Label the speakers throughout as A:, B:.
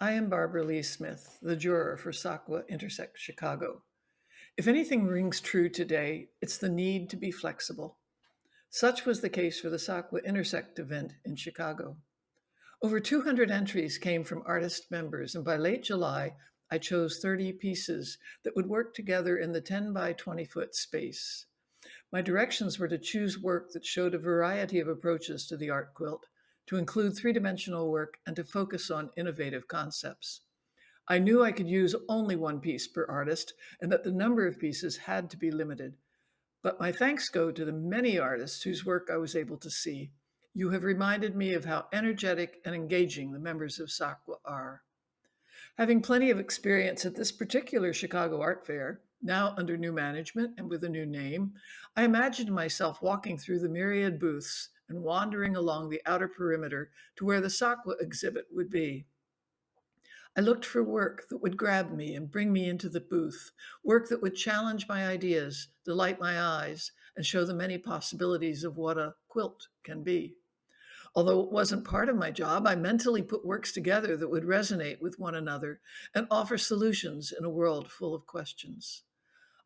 A: I am Barbara Lee Smith, the juror for SAQA Intersect Chicago. If anything rings true today, it's the need to be flexible. Such was the case for the SAQA Intersect event in Chicago. Over 200 entries came from artist members, and by late July, I chose 30 pieces that would work together in the 10 by 20 foot space. My directions were to choose work that showed a variety of approaches to the art quilt, to include three-dimensional work, and to focus on innovative concepts. I knew I could use only one piece per artist and that the number of pieces had to be limited. But my thanks go to the many artists whose work I was able to see. You have reminded me of how energetic and engaging the members of SAQA are. Having plenty of experience at this particular Chicago Art Fair, now under new management and with a new name, I imagined myself walking through the myriad booths and wandering along the outer perimeter to where the SAQA exhibit would be. I looked for work that would grab me and bring me into the booth, work that would challenge my ideas, delight my eyes, and show the many possibilities of what a quilt can be. Although it wasn't part of my job, I mentally put works together that would resonate with one another and offer solutions in a world full of questions.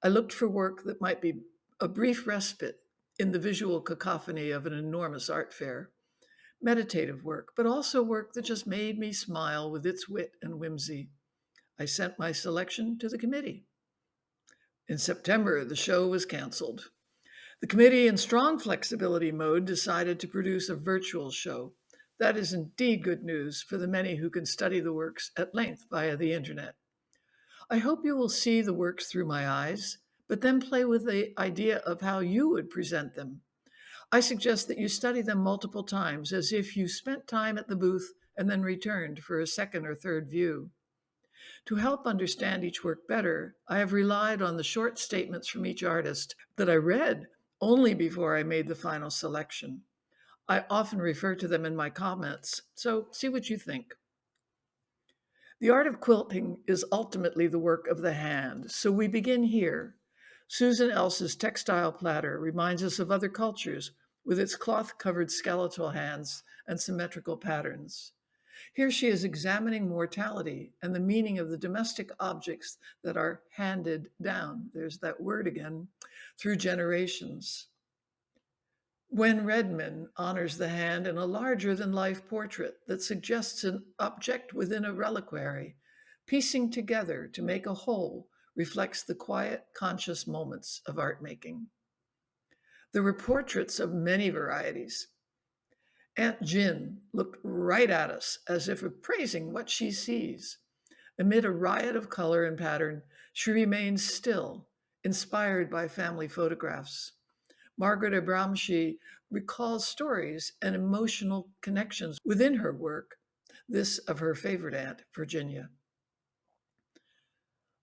A: I looked for work that might be a brief respite in the visual cacophony of an enormous art fair, meditative work, but also work that just made me smile with its wit and whimsy. I sent my selection to the committee. In September, the show was canceled. The committee, in strong flexibility mode, decided to produce a virtual show. That is indeed good news for the many who can study the works at length via the internet. I hope you will see the works through my eyes, but then play with the idea of how you would present them. I suggest that you study them multiple times as if you spent time at the booth and then returned for a second or third view. To help understand each work better, I have relied on the short statements from each artist that I read only before I made the final selection. I often refer to them in my comments, so see what you think. The art of quilting is ultimately the work of the hand, so we begin here. Susan Else's textile platter reminds us of other cultures with its cloth-covered skeletal hands and symmetrical patterns. Here she is examining mortality and the meaning of the domestic objects that are handed down, there's that word again, through generations. When Redmond honors the hand in a larger than life portrait that suggests an object within a reliquary, piecing together to make a whole reflects the quiet, conscious moments of art making. There were portraits of many varieties. Aunt Jin looked right at us as if appraising what she sees. Amid a riot of color and pattern, she remains still, inspired by family photographs. Margaret Abramshe recalls stories and emotional connections within her work, this of her favorite aunt, Virginia.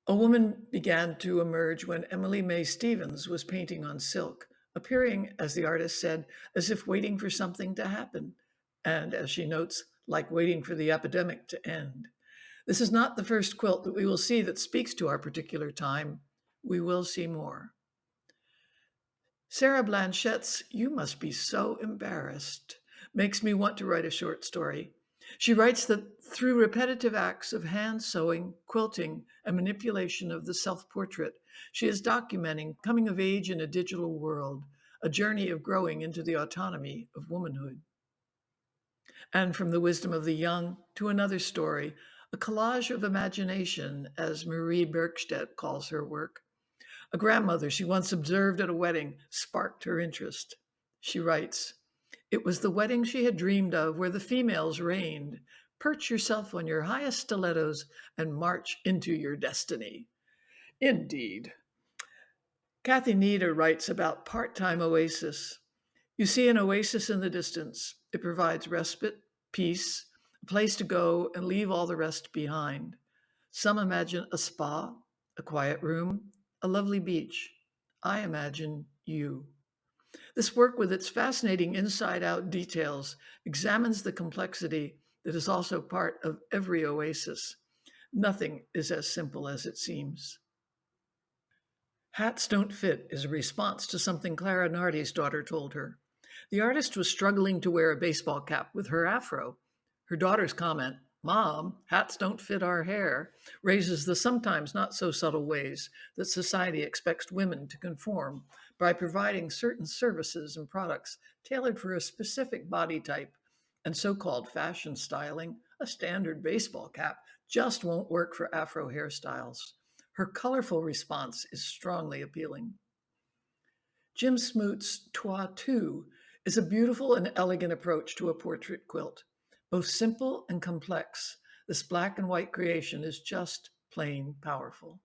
A: A woman began to emerge when Mae Stevens was painting on silk, appearing, as the artist said, as if waiting for something to happen, and, as she notes, like waiting for the epidemic to end. This is not the first quilt that we will see that speaks to our particular time. We will see more. Sarah Blanchette's "You Must Be So Embarrassed" makes me want to write a short story. She writes that through repetitive acts of hand sewing, quilting, and manipulation of the self-portrait, she is documenting coming of age in a digital world, a journey of growing into the autonomy of womanhood. And from the wisdom of the young to another story, a collage of imagination, as Marie Bergstedt calls her work. A grandmother she once observed at a wedding sparked her interest. She writes, "It was the wedding she had dreamed of where the females reigned. Perch yourself on your highest stilettos and march into your destiny." Indeed. Kathy Nida writes about part-time Oasis. You see an oasis in the distance. It provides respite, peace, a place to go and leave all the rest behind. Some imagine a spa, a quiet room, a lovely beach. I imagine you. This work, with its fascinating inside-out details, examines the complexity that is also part of every oasis. Nothing is as simple as it seems. Hats don't fit is a response to something Clara Nardi's daughter told her. The artist was struggling to wear a baseball cap with her afro. Her daughter's comment, Mom, hats don't fit our hair, raises the sometimes not so subtle ways that society expects women to conform by providing certain services and products tailored for a specific body type. And so called fashion styling, a standard baseball cap, just won't work for Afro hairstyles. Her colorful response is strongly appealing. Jim Smoot's Toi Tu is a beautiful and elegant approach to a portrait quilt. Both simple and complex, this black and white creation is just plain powerful.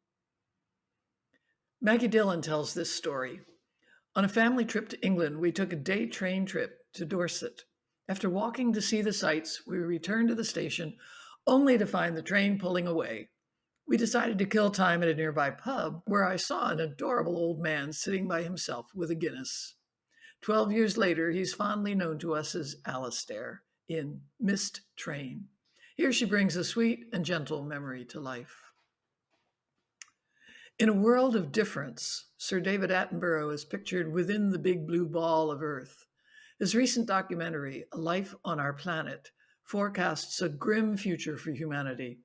A: Maggie Dillon tells this story. On a family trip to England, we took a day train trip to Dorset. After walking to see the sights, we returned to the station only to find the train pulling away. We decided to kill time at a nearby pub where I saw an adorable old man sitting by himself with a Guinness. 12 years later, he's fondly known to us as Alistair in Missed Train. Here she brings a sweet and gentle memory to life. In a world of difference, Sir David Attenborough is pictured within the big blue ball of Earth. His recent documentary, A Life on Our Planet, forecasts a grim future for humanity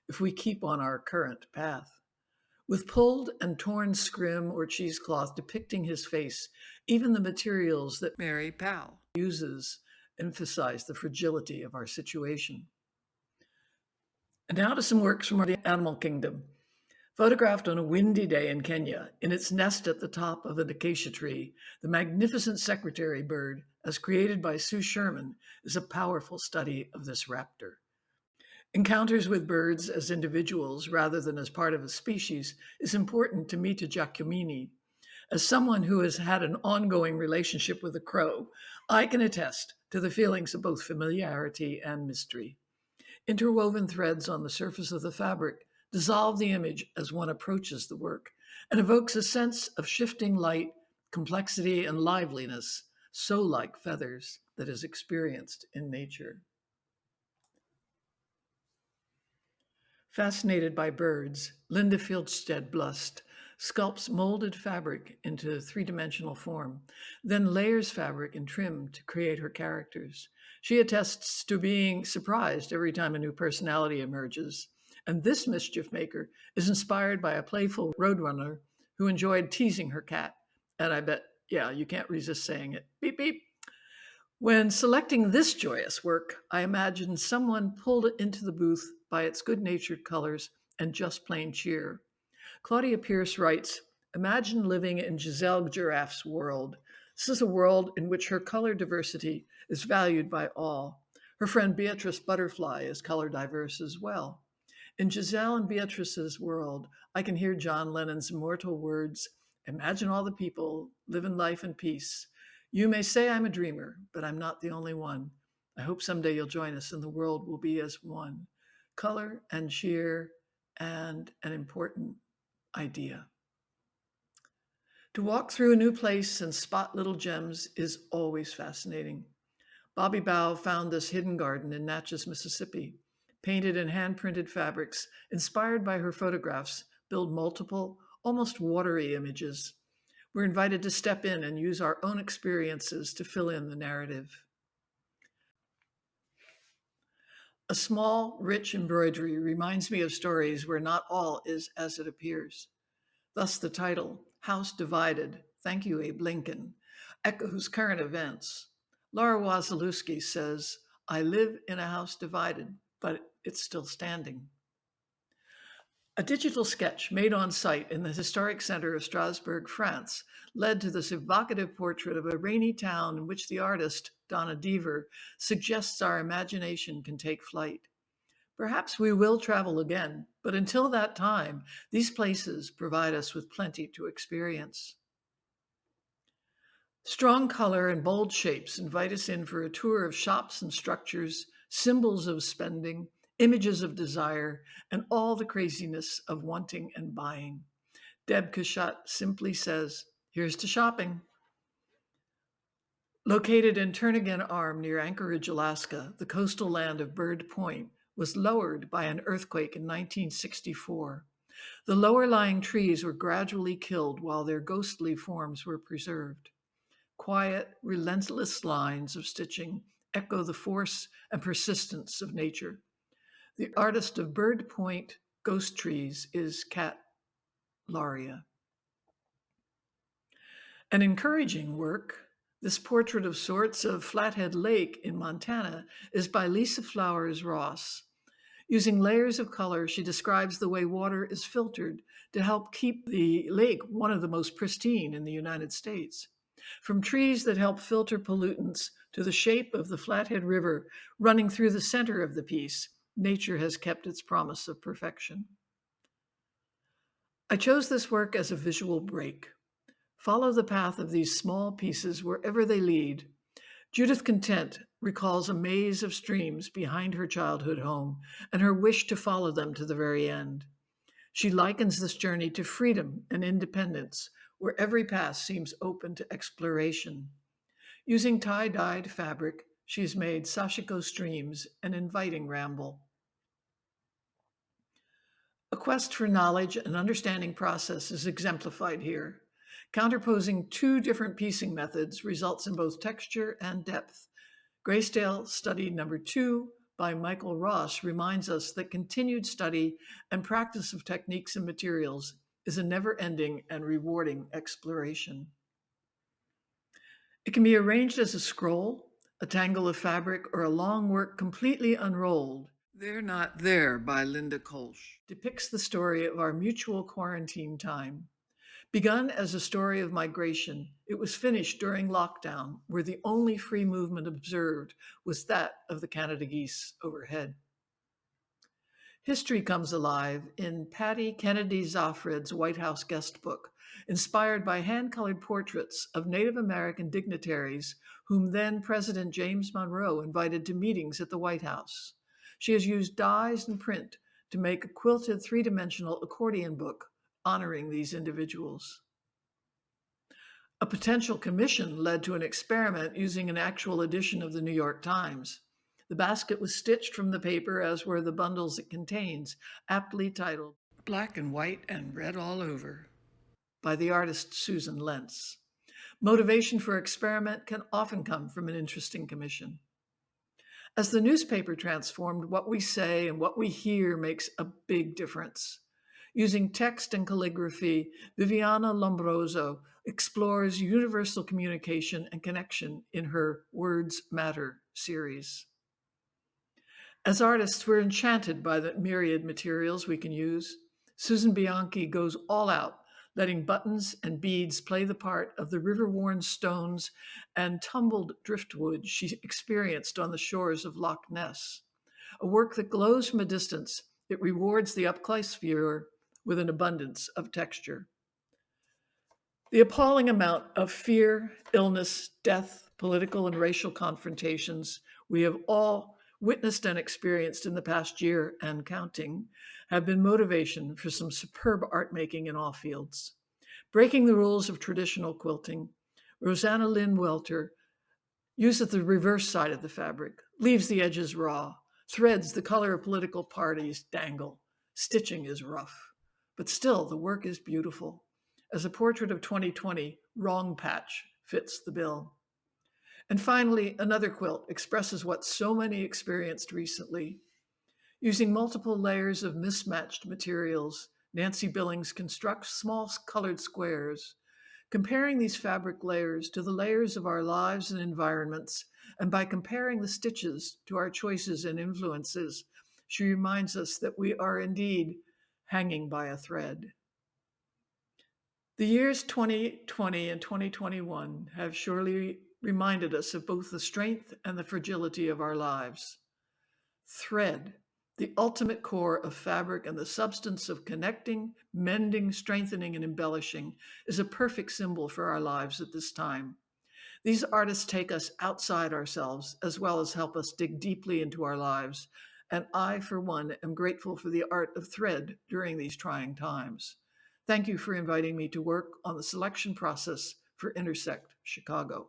A: if we keep on our current path. With pulled and torn scrim or cheesecloth depicting his face, even the materials that Mary Powell uses emphasize the fragility of our situation. And now to some works from the animal kingdom. Photographed on a windy day in Kenya, in its nest at the top of an acacia tree, the magnificent secretary bird, as created by Sue Sherman, is a powerful study of this raptor. Encounters with birds as individuals rather than as part of a species is important to Mita Giacomini. As someone who has had an ongoing relationship with a crow, I can attest to the feelings of both familiarity and mystery. Interwoven threads on the surface of the fabric dissolve the image as one approaches the work and evokes a sense of shifting light, complexity, and liveliness, so like feathers that is experienced in nature. Fascinated by birds, Linda Fjeldsted Blust sculpts molded fabric into three-dimensional form, then layers fabric and trim to create her characters. She attests to being surprised every time a new personality emerges. And this mischief maker is inspired by a playful roadrunner who enjoyed teasing her cat. And I bet, yeah, you can't resist saying it. Beep, beep. When selecting this joyous work, I imagined someone pulled it into the booth by its good-natured colors and just plain cheer. Claudia Pierce writes, imagine living in Giselle Giraffe's world. This is a world in which her color diversity is valued by all. Her friend Beatrice Butterfly is color diverse as well. In Giselle and Beatrice's world, I can hear John Lennon's immortal words, imagine all the people, living life in peace. You may say I'm a dreamer, but I'm not the only one. I hope someday you'll join us and the world will be as one. Color and cheer and an important idea. To walk through a new place and spot little gems is always fascinating. Bobbi Baugh found this hidden garden in Natchez, Mississippi. Painted and hand-printed fabrics, inspired by her photographs, build multiple, almost watery images. We're invited to step in and use our own experiences to fill in the narrative. A small, rich embroidery reminds me of stories where not all is as it appears. Thus the title, House Divided, thank you, Abe Lincoln, echoes current events. Laura Wasilewski says, I live in a house divided, but it's still standing. A digital sketch made on site in the historic center of Strasbourg, France, led to this evocative portrait of a rainy town in which the artist, Donna Deaver, suggests our imagination can take flight. Perhaps we will travel again, but until that time, these places provide us with plenty to experience. Strong color and bold shapes invite us in for a tour of shops and structures, symbols of spending, images of desire, and all the craziness of wanting and buying. Deb Cashatt simply says, here's to shopping. Located in Turnagain Arm near Anchorage, Alaska, the coastal land of Bird Point was lowered by an earthquake in 1964. The lower-lying trees were gradually killed while their ghostly forms were preserved. Quiet, relentless lines of stitching echo the force and persistence of nature. The artist of Bird Point Ghost Trees is Cat Laria. An encouraging work, this portrait of sorts of Flathead Lake in Montana, is by Lisa Flowers Ross. Using layers of color, she describes the way water is filtered to help keep the lake one of the most pristine in the United States. From trees that help filter pollutants to the shape of the Flathead River running through the center of the piece, nature has kept its promise of perfection. I chose this work as a visual break. Follow the path of these small pieces wherever they lead. Judith Content recalls a maze of streams behind her childhood home and her wish to follow them to the very end. She likens this journey to freedom and independence, where every path seems open to exploration. Using tie-dyed fabric, she's made Sashiko streams an inviting ramble. A quest for knowledge and understanding process is exemplified here. Counterposing two different piecing methods results in both texture and depth. Grayscale Study Number 2 by Michael Ross reminds us that continued study and practice of techniques and materials is a never-ending and rewarding exploration. It can be arranged as a scroll, a tangle of fabric, or a long work completely unrolled. They're Not There by Linda Colsh depicts the story of our mutual quarantine time. Begun as a story of migration, it was finished during lockdown, where the only free movement observed was that of the Canada geese overhead. History comes alive in Patty Kennedy-Zafred's White House guest book, inspired by hand-colored portraits of Native American dignitaries whom then President James Monroe invited to meetings at the White House. She has used dyes and print to make a quilted three-dimensional accordion book honoring these individuals. A potential commission led to an experiment using an actual edition of the New York Times. The basket was stitched from the paper, as were the bundles it contains, aptly titled Black and White and Red All Over by the artist Susan Lentz. Motivation for experiment can often come from an interesting commission. As the newspaper transformed, what we say and what we hear makes a big difference. Using text and calligraphy, Viviana Lombroso explores universal communication and connection in her Words Matter series. As artists, we're enchanted by the myriad materials we can use. Susan Bianchi goes all out, letting buttons and beads play the part of the river-worn stones and tumbled driftwood she experienced on the shores of Loch Ness. A work that glows from a distance, it rewards the up-close viewer with an abundance of texture. The appalling amount of fear, illness, death, political and racial confrontations we have all witnessed and experienced in the past year and counting have been motivation for some superb art making in all fields. Breaking the rules of traditional quilting, Rosanna Lynn Welter uses the reverse side of the fabric, leaves the edges raw, threads the color of political parties dangle. Stitching is rough. But still, the work is beautiful. As a portrait of 2020, Wrong Patch fits the bill. And finally, another quilt expresses what so many experienced recently. Using multiple layers of mismatched materials, Nancy Billings constructs small colored squares. Comparing these fabric layers to the layers of our lives and environments, and by comparing the stitches to our choices and influences, she reminds us that we are indeed hanging by a thread. The years 2020 and 2021 have surely reminded us of both the strength and the fragility of our lives. Thread, the ultimate core of fabric and the substance of connecting, mending, strengthening, and embellishing, is a perfect symbol for our lives at this time. These artists take us outside ourselves as well as help us dig deeply into our lives. And I, for one, am grateful for the art of thread during these trying times. Thank you for inviting me to work on the selection process for Intersect Chicago.